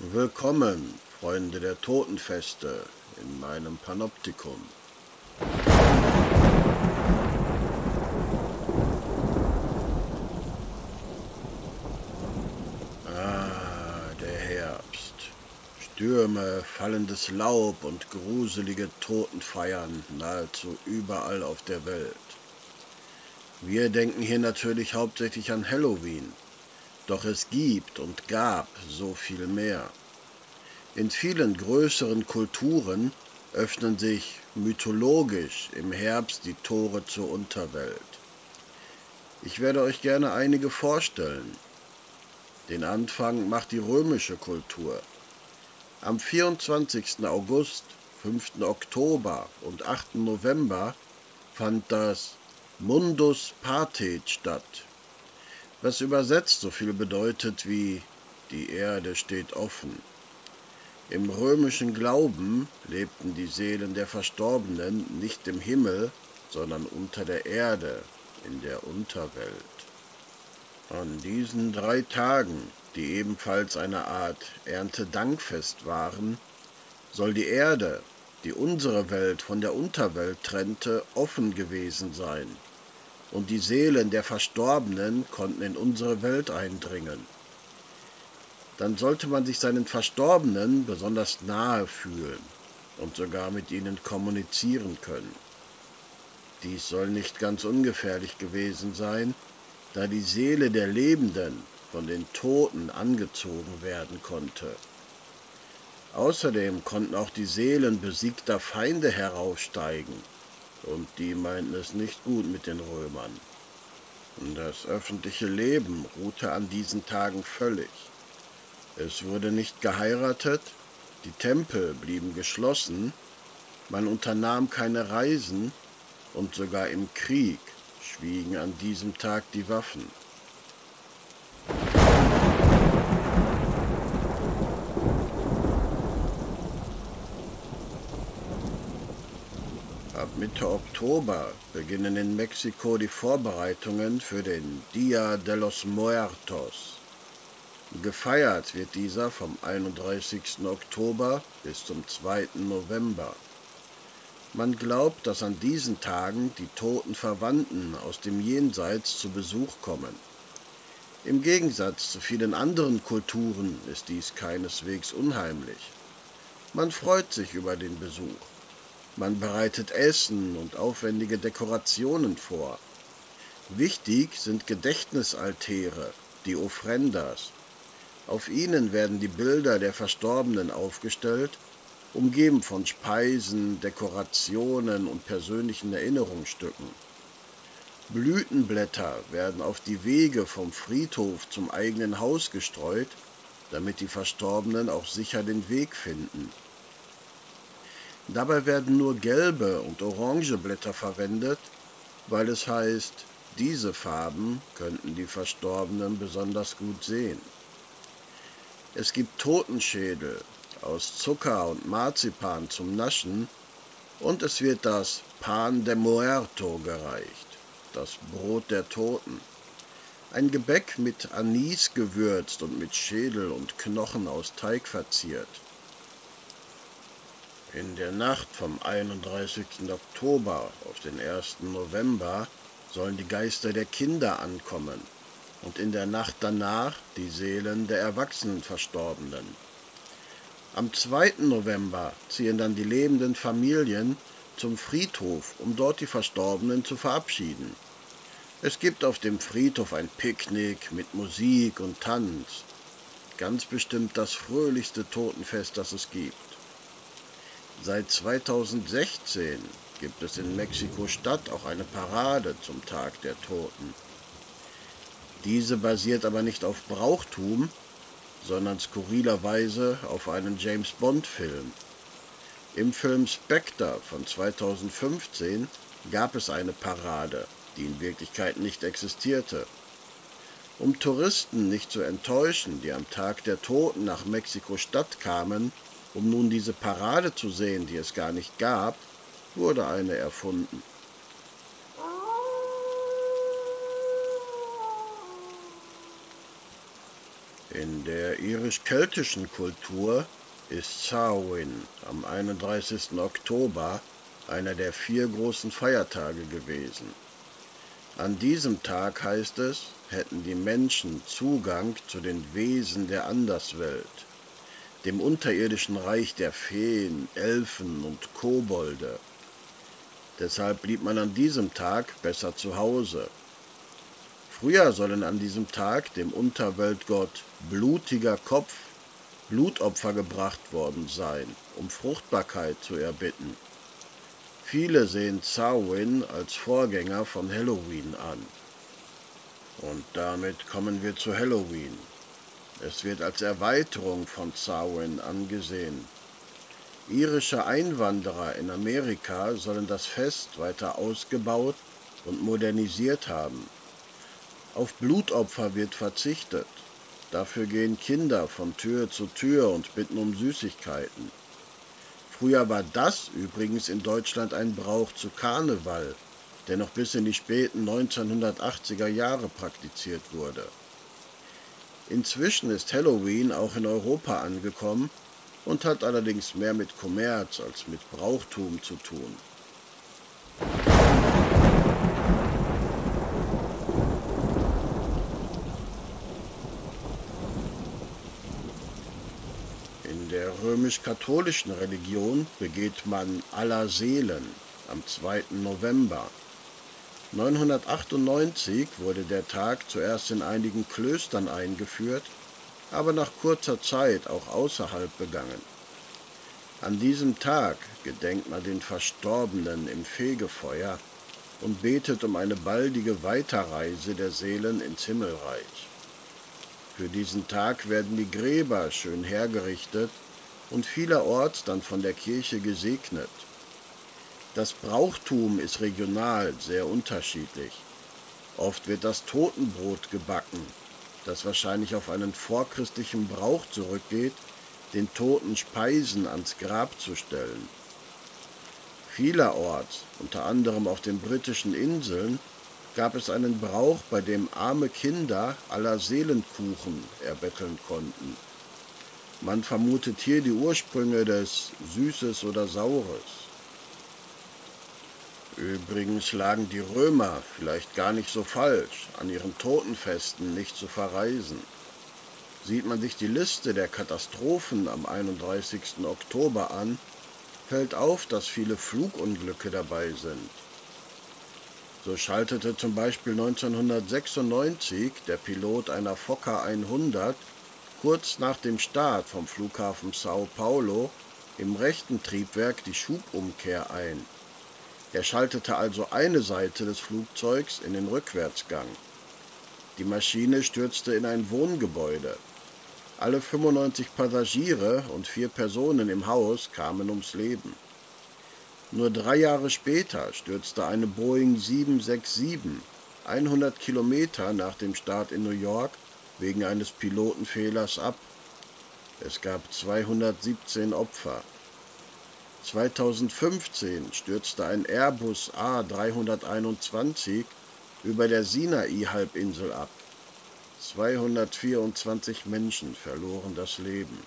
Willkommen, Freunde der Totenfeste, in meinem Panoptikum. Der Herbst. Stürme, fallendes Laub und gruselige Totenfeiern nahezu überall auf der Welt. Wir denken hier natürlich hauptsächlich an Halloween, doch es gibt und gab so viel mehr. In vielen größeren Kulturen öffnen sich mythologisch im Herbst die Tore zur Unterwelt. Ich werde euch gerne einige vorstellen. Den Anfang macht die römische Kultur. Am 24. August, 5. Oktober und 8. November fand das Mundus Parthej statt, was übersetzt so viel bedeutet wie die Erde steht offen. Im römischen Glauben lebten die Seelen der Verstorbenen nicht im Himmel, sondern unter der Erde, in der Unterwelt. An diesen 3 Tagen, die ebenfalls eine Art Erntedankfest waren, soll die Erde, die unsere Welt von der Unterwelt trennte, offen gewesen sein, und die Seelen der Verstorbenen konnten in unsere Welt eindringen. Dann sollte man sich seinen Verstorbenen besonders nahe fühlen und sogar mit ihnen kommunizieren können. Dies soll nicht ganz ungefährlich gewesen sein, da die Seele der Lebenden von den Toten angezogen werden konnte. Außerdem konnten auch die Seelen besiegter Feinde heraufsteigen, und die meinten es nicht gut mit den Römern. Das öffentliche Leben ruhte an diesen Tagen völlig. Es wurde nicht geheiratet, die Tempel blieben geschlossen, man unternahm keine Reisen und sogar im Krieg schwiegen an diesem Tag die Waffen. Ab Mitte Oktober beginnen in Mexiko die Vorbereitungen für den Día de los Muertos. Gefeiert wird dieser vom 31. Oktober bis zum 2. November. Man glaubt, dass an diesen Tagen die toten Verwandten aus dem Jenseits zu Besuch kommen. Im Gegensatz zu vielen anderen Kulturen ist dies keineswegs unheimlich. Man freut sich über den Besuch. Man bereitet Essen und aufwendige Dekorationen vor. Wichtig sind Gedächtnisaltäre, die Ofrendas. Auf ihnen werden die Bilder der Verstorbenen aufgestellt, umgeben von Speisen, Dekorationen und persönlichen Erinnerungsstücken. Blütenblätter werden auf die Wege vom Friedhof zum eigenen Haus gestreut, damit die Verstorbenen auch sicher den Weg finden. Dabei werden nur gelbe und orange Blätter verwendet, weil es heißt, diese Farben könnten die Verstorbenen besonders gut sehen. Es gibt Totenschädel aus Zucker und Marzipan zum Naschen und es wird das Pan de Muerto gereicht, das Brot der Toten. Ein Gebäck mit Anis gewürzt und mit Schädel und Knochen aus Teig verziert. In der Nacht vom 31. Oktober auf den 1. November sollen die Geister der Kinder ankommen und in der Nacht danach die Seelen der erwachsenen Verstorbenen. Am 2. November ziehen dann die lebenden Familien zum Friedhof, um dort die Verstorbenen zu verabschieden. Es gibt auf dem Friedhof ein Picknick mit Musik und Tanz. Ganz bestimmt das fröhlichste Totenfest, das es gibt. Seit 2016 gibt es in Mexiko-Stadt auch eine Parade zum Tag der Toten. Diese basiert aber nicht auf Brauchtum, sondern skurrilerweise auf einem James-Bond-Film. Im Film Spectre von 2015 gab es eine Parade, die in Wirklichkeit nicht existierte. Um Touristen nicht zu enttäuschen, die am Tag der Toten nach Mexiko-Stadt kamen, um nun diese Parade zu sehen, die es gar nicht gab, wurde eine erfunden. In der irisch-keltischen Kultur ist Samhain am 31. Oktober einer der 4 großen Feiertage gewesen. An diesem Tag, heißt es, hätten die Menschen Zugang zu den Wesen der Anderswelt, dem unterirdischen Reich der Feen, Elfen und Kobolde. Deshalb blieb man an diesem Tag besser zu Hause. Früher sollen an diesem Tag dem Unterweltgott Blutiger Kopf Blutopfer gebracht worden sein, um Fruchtbarkeit zu erbitten. Viele sehen Samhain als Vorgänger von Halloween an. Und damit kommen wir zu Halloween. Es wird als Erweiterung von Samhain angesehen. Irische Einwanderer in Amerika sollen das Fest weiter ausgebaut und modernisiert haben. Auf Blutopfer wird verzichtet. Dafür gehen Kinder von Tür zu Tür und bitten um Süßigkeiten. Früher war das übrigens in Deutschland ein Brauch zu Karneval, der noch bis in die späten 1980er Jahre praktiziert wurde. Inzwischen ist Halloween auch in Europa angekommen und hat allerdings mehr mit Kommerz als mit Brauchtum zu tun. In der römisch-katholischen Religion begeht man Allerseelen am 2. November. 998 wurde der Tag zuerst in einigen Klöstern eingeführt, aber nach kurzer Zeit auch außerhalb begangen. An diesem Tag gedenkt man den Verstorbenen im Fegefeuer und betet um eine baldige Weiterreise der Seelen ins Himmelreich. Für diesen Tag werden die Gräber schön hergerichtet und vielerorts dann von der Kirche gesegnet. Das Brauchtum ist regional sehr unterschiedlich. Oft wird das Totenbrot gebacken, das wahrscheinlich auf einen vorchristlichen Brauch zurückgeht, den Toten Speisen ans Grab zu stellen. Vielerorts, unter anderem auf den britischen Inseln, gab es einen Brauch, bei dem arme Kinder Allerseelenkuchen erbetteln konnten. Man vermutet hier die Ursprünge des Süßes oder Saures. Übrigens lagen die Römer vielleicht gar nicht so falsch, an ihren Totenfesten nicht zu verreisen. Sieht man sich die Liste der Katastrophen am 31. Oktober an, fällt auf, dass viele Flugunglücke dabei sind. So schaltete zum Beispiel 1996 der Pilot einer Fokker 100 kurz nach dem Start vom Flughafen Sao Paulo im rechten Triebwerk die Schubumkehr ein. Er schaltete also eine Seite des Flugzeugs in den Rückwärtsgang. Die Maschine stürzte in ein Wohngebäude. Alle 95 Passagiere und 4 Personen im Haus kamen ums Leben. Nur 3 Jahre später stürzte eine Boeing 767 100 Kilometer nach dem Start in New York wegen eines Pilotenfehlers ab. Es gab 217 Opfer. 2015 stürzte ein Airbus A321 über der Sinai-Halbinsel ab. 224 Menschen verloren das Leben.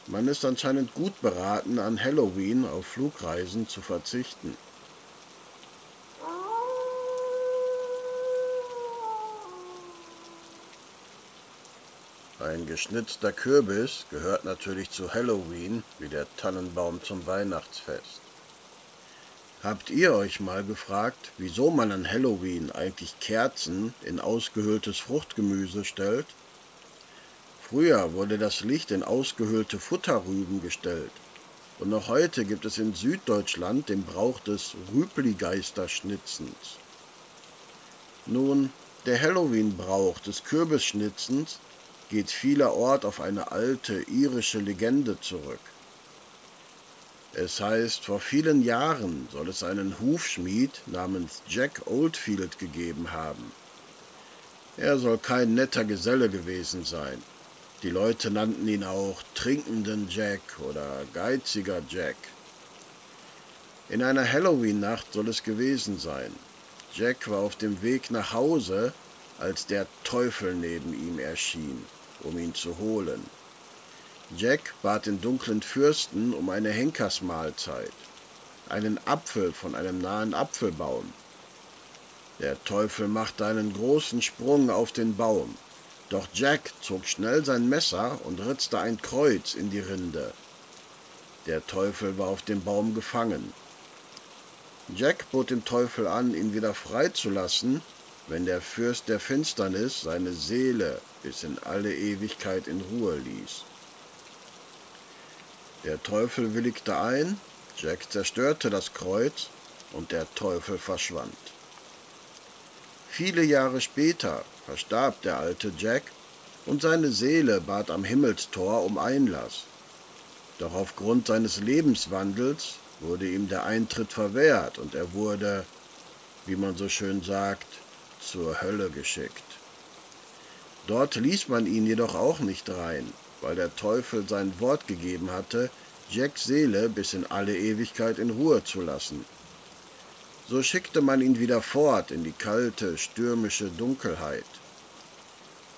Man ist anscheinend gut beraten, an Halloween auf Flugreisen zu verzichten. Ein geschnitzter Kürbis gehört natürlich zu Halloween, wie der Tannenbaum zum Weihnachtsfest. Habt ihr euch mal gefragt, wieso man an Halloween eigentlich Kerzen in ausgehöhltes Fruchtgemüse stellt? Früher wurde das Licht in ausgehöhlte Futterrüben gestellt. Und noch heute gibt es in Süddeutschland den Brauch des Rüpligeisterschnitzens. Nun, der Halloween-Brauch des Kürbisschnitzens geht vielerorts auf eine alte irische Legende zurück. Es heißt, vor vielen Jahren soll es einen Hufschmied namens Jack Oldfield gegeben haben. Er soll kein netter Geselle gewesen sein. Die Leute nannten ihn auch Trinkenden Jack oder Geiziger Jack. In einer Halloween-Nacht soll es gewesen sein. Jack war auf dem Weg nach Hause, als der Teufel neben ihm erschien. um ihn zu holen. Jack bat den dunklen Fürsten um eine Henkersmahlzeit, einen Apfel von einem nahen Apfelbaum. Der Teufel machte einen großen Sprung auf den Baum, doch Jack zog schnell sein Messer und ritzte ein Kreuz in die Rinde. Der Teufel war auf dem Baum gefangen. Jack bot dem Teufel an, ihn wieder freizulassen, wenn der Fürst der Finsternis seine Seele bis in alle Ewigkeit in Ruhe ließ. Der Teufel willigte ein, Jack zerstörte das Kreuz und der Teufel verschwand. Viele Jahre später verstarb der alte Jack und seine Seele bat am Himmelstor um Einlass. Doch aufgrund seines Lebenswandels wurde ihm der Eintritt verwehrt und er wurde, wie man so schön sagt, zur Hölle geschickt. Dort ließ man ihn jedoch auch nicht rein, weil der Teufel sein Wort gegeben hatte, Jacks Seele bis in alle Ewigkeit in Ruhe zu lassen. So schickte man ihn wieder fort in die kalte, stürmische Dunkelheit.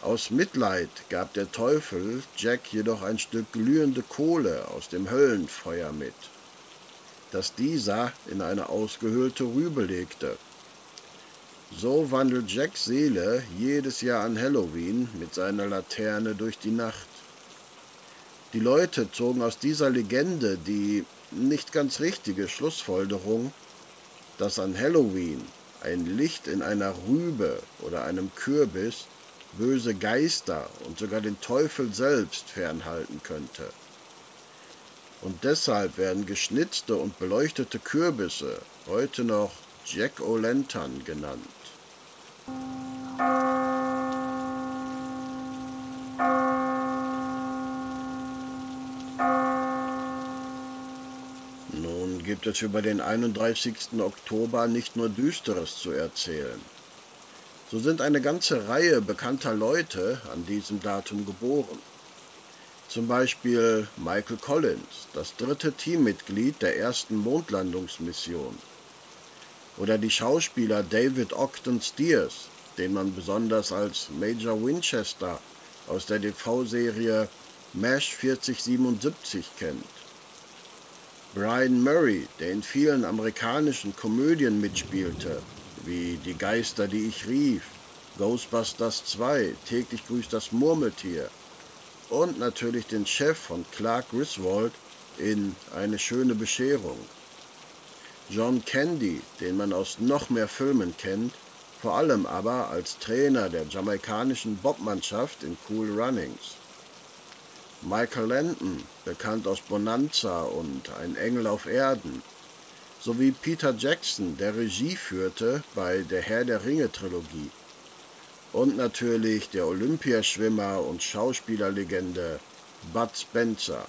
Aus Mitleid gab der Teufel Jack jedoch ein Stück glühende Kohle aus dem Höllenfeuer mit, das dieser in eine ausgehöhlte Rübe legte. So wandelt Jacks Seele jedes Jahr an Halloween mit seiner Laterne durch die Nacht. Die Leute zogen aus dieser Legende die nicht ganz richtige Schlussfolgerung, dass an Halloween ein Licht in einer Rübe oder einem Kürbis böse Geister und sogar den Teufel selbst fernhalten könnte. Und deshalb werden geschnitzte und beleuchtete Kürbisse heute noch Jack-o'-Lantern genannt. Nun gibt es über den 31. Oktober nicht nur Düsteres zu erzählen. So sind eine ganze Reihe bekannter Leute an diesem Datum geboren. Zum Beispiel Michael Collins, das 3. Teammitglied der ersten Mondlandungsmission. Oder die Schauspieler David Ogden Stiers, den man besonders als Major Winchester aus der TV-Serie MASH 4077 kennt. Brian Murray, der in vielen amerikanischen Komödien mitspielte, wie Die Geister, die ich rief, Ghostbusters 2, Täglich grüßt das Murmeltier und natürlich den Chef von Clark Griswold in Eine schöne Bescherung. John Candy, den man aus noch mehr Filmen kennt, vor allem aber als Trainer der jamaikanischen Bobmannschaft in Cool Runnings. Michael Landon, bekannt aus Bonanza und Ein Engel auf Erden, sowie Peter Jackson, der Regie führte bei der Herr der Ringe-Trilogie. Und natürlich der Olympiaschwimmer und Schauspielerlegende Bud Spencer.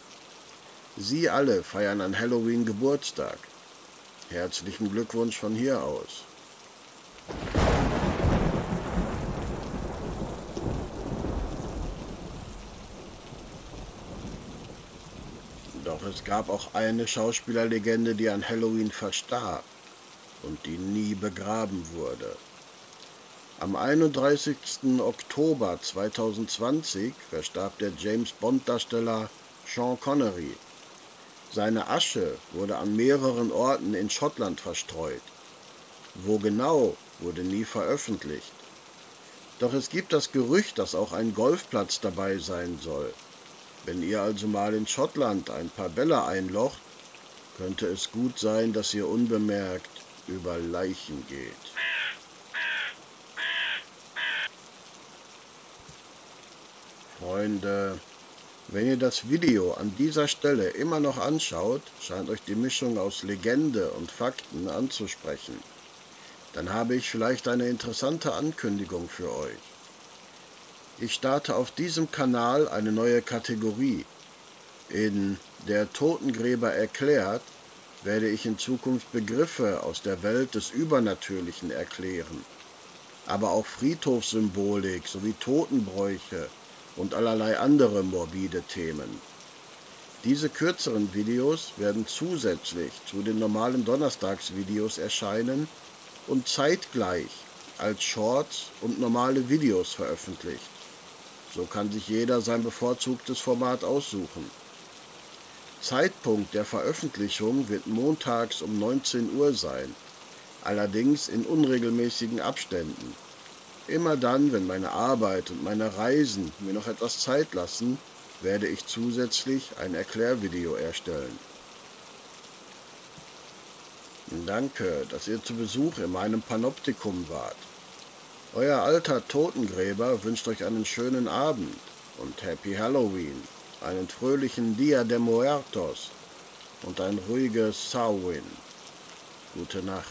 Sie alle feiern an Halloween Geburtstag. Herzlichen Glückwunsch von hier aus. Doch es gab auch eine Schauspielerlegende, die an Halloween verstarb und die nie begraben wurde. Am 31. Oktober 2020 verstarb der James-Bond-Darsteller Sean Connery. Seine Asche wurde an mehreren Orten in Schottland verstreut. Wo genau, wurde nie veröffentlicht. Doch es gibt das Gerücht, dass auch ein Golfplatz dabei sein soll. Wenn ihr also mal in Schottland ein paar Bälle einlocht, könnte es gut sein, dass ihr unbemerkt über Leichen geht. Freunde, wenn ihr das Video an dieser Stelle immer noch anschaut, scheint euch die Mischung aus Legende und Fakten anzusprechen. Dann habe ich vielleicht eine interessante Ankündigung für euch. Ich starte auf diesem Kanal eine neue Kategorie. In Der Totengräber erklärt werde ich in Zukunft Begriffe aus der Welt des Übernatürlichen erklären, aber auch Friedhofssymbolik sowie Totenbräuche und allerlei andere morbide Themen. Diese kürzeren Videos werden zusätzlich zu den normalen Donnerstagsvideos erscheinen und zeitgleich als Shorts und normale Videos veröffentlicht. So kann sich jeder sein bevorzugtes Format aussuchen. Zeitpunkt der Veröffentlichung wird montags um 19 Uhr sein, allerdings in unregelmäßigen Abständen. Immer dann, wenn meine Arbeit und meine Reisen mir noch etwas Zeit lassen, werde ich zusätzlich ein Erklärvideo erstellen. Danke, dass ihr zu Besuch in meinem Panoptikum wart. Euer alter Totengräber wünscht euch einen schönen Abend und Happy Halloween, einen fröhlichen Dia de Muertos und ein ruhiges Samhain. Gute Nacht.